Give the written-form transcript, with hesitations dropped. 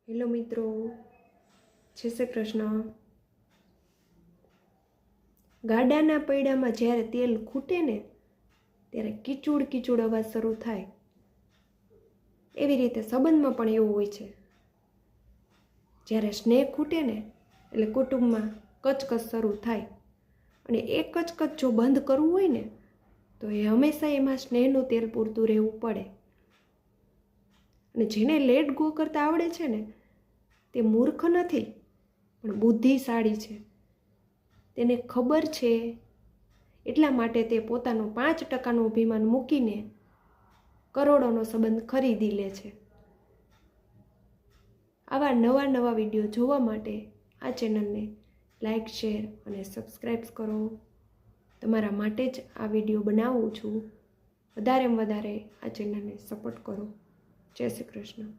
Hello મિત્રો, જય શ્રી કૃષ્ણ। ગાડાના પૈડામાં જ્યારે તેલ ખૂટે ને ત્યારે કીચુડ કીચુડ અવાજ શરૂ થાય, એવી રીતે સંબંધમાં પણ એવું હોય છે। જ્યારે સ્નેહ ખૂટે ને એટલે કુટુંબમાં કચકચ શરૂ થાય, અને એ કચકચ જો બંધ કરવું હોય ને તો એ હંમેશા એમાં સ્નેહનું તેલ પૂરતું રહેવું પડે। અને જેને લેટ ગો કરતા આવડે છે ને તે મૂર્ખ નથી પણ બુદ્ધિશાળી છે। તેને ખબર છે, એટલા માટે તે પોતાનું 5% અભિમાન મૂકીને કરોડોનો સંબંધ ખરીદી લે છે। આવા નવા વિડીયો જોવા માટે આ ચેનલને લાઈક, શેર અને સબસ્ક્રાઈબ કરો। તમારા માટે જ આ વિડીયો બનાવું છું। વધારેમાં વધારે આ ચેનલને સપોર્ટ કરો। જય શ્રી કૃષ્ણ।